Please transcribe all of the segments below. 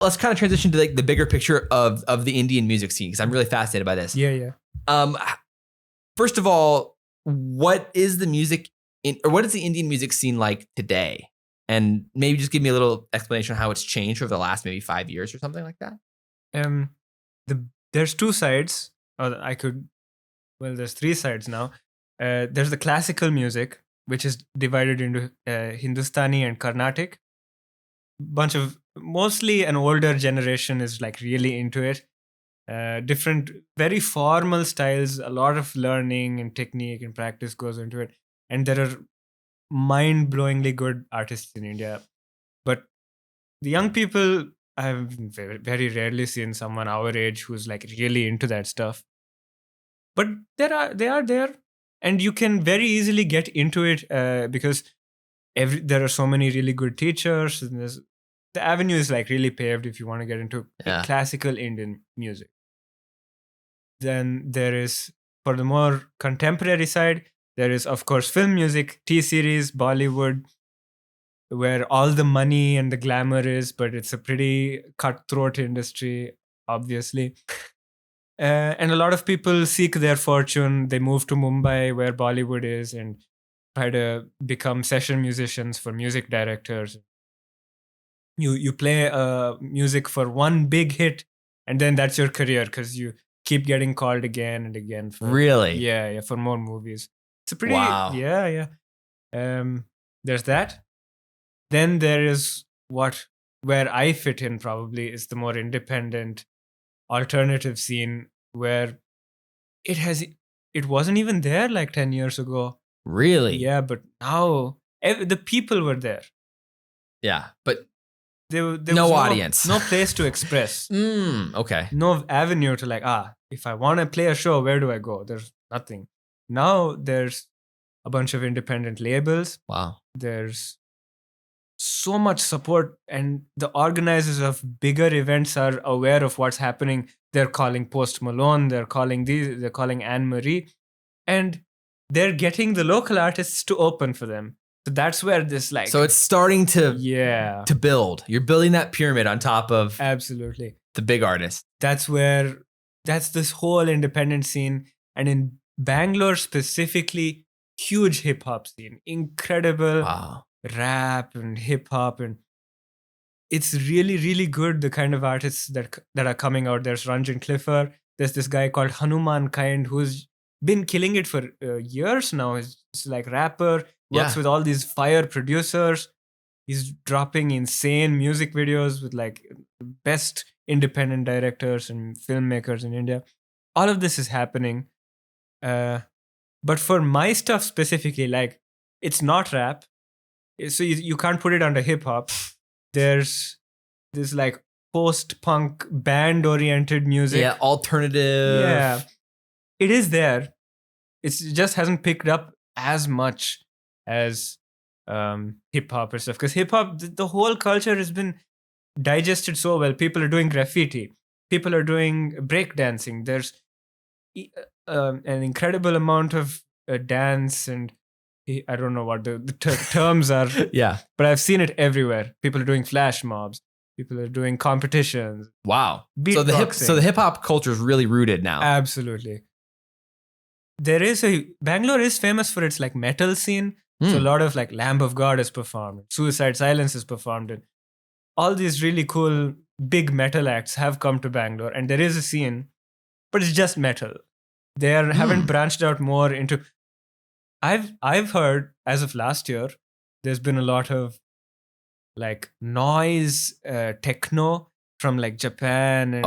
let's kind of transition to like the bigger picture of the Indian music scene, because I'm really fascinated by this. Yeah. First of all, what is the Indian music scene like today? And maybe just give me a little explanation on how it's changed over the last maybe 5 years or something like that. There's two sides. There's three sides now. There's the classical music, which is divided into Hindustani and Carnatic. Mostly an older generation is like really into it. Different, very formal styles, a lot of learning and technique and practice goes into it. And there are mind-blowingly good artists in India. But the young people, I've very, very rarely seen someone our age who's like really into that stuff. But they are there, and you can very easily get into it because there are so many really good teachers. And the avenue is like really paved if you want to get into classical Indian music. Then there is, for the more contemporary side, there is of course film music, T-series, Bollywood, where all the money and the glamour is, but it's a pretty cutthroat industry, obviously. And a lot of people seek their fortune. They move to Mumbai, where Bollywood is, and try to become session musicians for music directors. You play music for one big hit, and then that's your career, because you keep getting called again and again. Really? Yeah, for more movies. It's a pretty... Wow. Yeah. There's that. Then there is where I fit in probably is the more independent alternative scene, where it wasn't even there like 10 years ago. Really? Yeah, but now the people were there. Yeah, but there no was audience. No place to express. Okay. No avenue to like, if I want to play a show, where do I go? There's nothing. Now there's a bunch of independent labels. Wow. There's so much support, and the organizers of bigger events are aware of what's happening. They're calling Post Malone, they're calling Anne Marie, and they're getting the local artists to open for them. So that's where this like... So it's starting to build. You're building that pyramid on top of... Absolutely. The big artists. That's this whole independent scene. And in Bangalore specifically, huge hip hop scene. Incredible. Wow. Rap and hip hop, and it's really, really good, the kind of artists that are coming out. There's Ranjan Clifford. There's this guy called Hanuman Kind, who's been killing it for years now. He's like rapper, works with all these fire producers. He's dropping insane music videos with like best independent directors and filmmakers in India. All of this is happening. But for my stuff specifically, like, it's not rap. So you can't put it under hip hop. There's this like post-punk band-oriented music. Yeah, alternative. Yeah, it is there. It just hasn't picked up as much as hip hop or stuff. Because hip hop, the whole culture has been digested so well. People are doing graffiti. People are doing breakdancing. There's an incredible amount of dance, and I don't know what the terms are. Yeah. But I've seen it everywhere. People are doing flash mobs. People are doing competitions. Wow. So the hip hop culture is really rooted now. Absolutely. Bangalore is famous for its like metal scene. So a lot of like Lamb of God is performed. Suicide Silence is performed. And all these really cool big metal acts have come to Bangalore. And there is a scene, but it's just metal. They haven't branched out more into... I've heard, as of last year, there's been a lot of like noise techno from like Japan. And,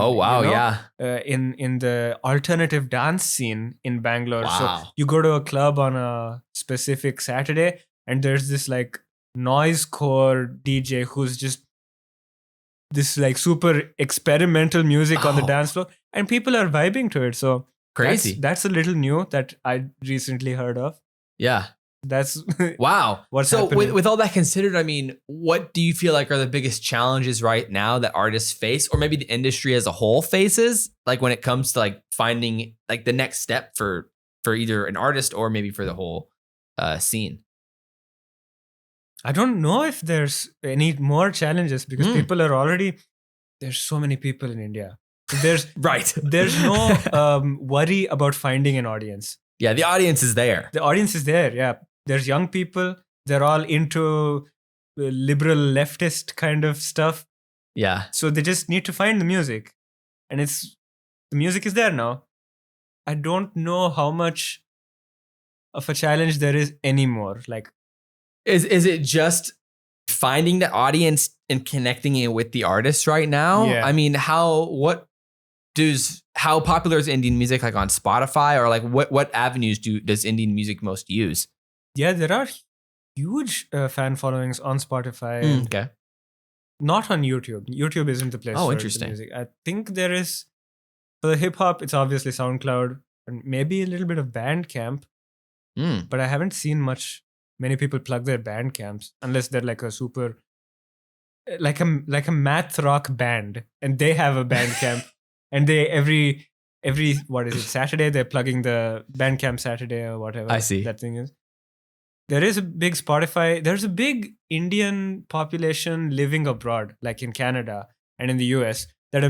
in the alternative dance scene in Bangalore. Wow. So you go to a club on a specific Saturday, and there's this like noise core DJ who's just this like super experimental music on the dance floor, and people are vibing to it. So crazy. That's a little new that I recently heard of. Yeah. That's wow. What's happening. with all that considered, I mean, what do you feel like are the biggest challenges right now that artists face, or maybe the industry as a whole faces, like when it comes to like finding like the next step for either an artist or maybe for the whole scene? I don't know if there's any more challenges, because people are already... there's so many people in India. There's Right. there's no worry about finding an audience. Yeah, the audience is there. The audience is there. Yeah, there's young people. They're all into liberal leftist kind of stuff. Yeah. So they just need to find the music, and the music is there now. I don't know how much of a challenge there is anymore. Like, Is it just finding the audience and connecting it with the artists right now? Yeah. I mean, how popular is Indian music, like on Spotify, or like what avenues does Indian music most use? yeah, there are huge fan followings on Spotify. And Okay. not on YouTube. YouTube isn't the place Oh, for interesting. the music. I think there is, for the hip hop, it's obviously SoundCloud and maybe a little bit of Bandcamp, Mm. but I haven't seen many people plug their Bandcamps unless they're like a super, like a math rock band and they have a Bandcamp and they every what is it, Saturday they're plugging the Bandcamp Saturday or whatever I see. that thing is. There is a big Spotify. There's a big Indian population living abroad, like in Canada and in the US, that are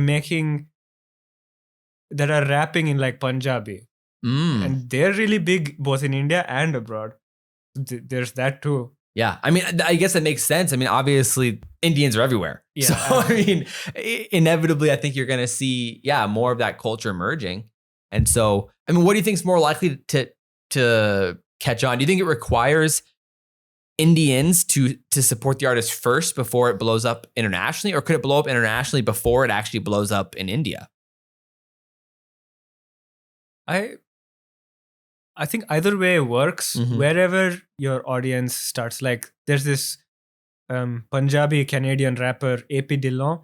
rapping in like Punjabi. Mm. And they're really big both in India and abroad. There's that too. Yeah. I mean, I guess that makes sense. I mean, obviously, Indians are everywhere. Yeah, So, I mean, inevitably, I think you're going to see, more of that culture emerging. And so, I mean, what do you think is more likely to catch on? Do you think it requires Indians to support the artist first before it blows up internationally, or could it blow up internationally before it actually blows up in India? I think either way works. Mhm. Wherever your audience starts, like there's this Punjabi Canadian rapper AP Dillon.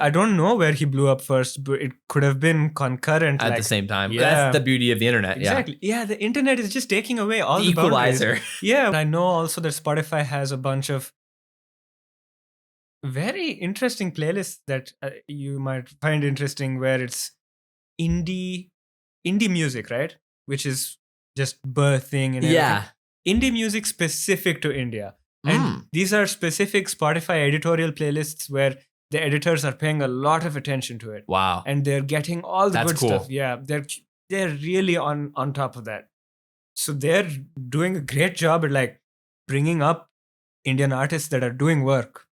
I don't know where he blew up first, but it could have been concurrent At like, the same time. Yeah. That's the beauty of the internet. Exactly. Yeah, the internet is just taking away all The the boundaries. equalizer. Yeah, I know also that Spotify has a bunch of very interesting playlists that you might find interesting, where it's indie music, right? Which is just birthing and everything. Yeah. Indie music specific to India. And these are specific Spotify editorial playlists where the editors are paying a lot of attention to it. Wow. And they're getting all the That's good cool. stuff. Yeah, they're really on top of that. So they're doing a great job at like bringing up Indian artists that are doing work.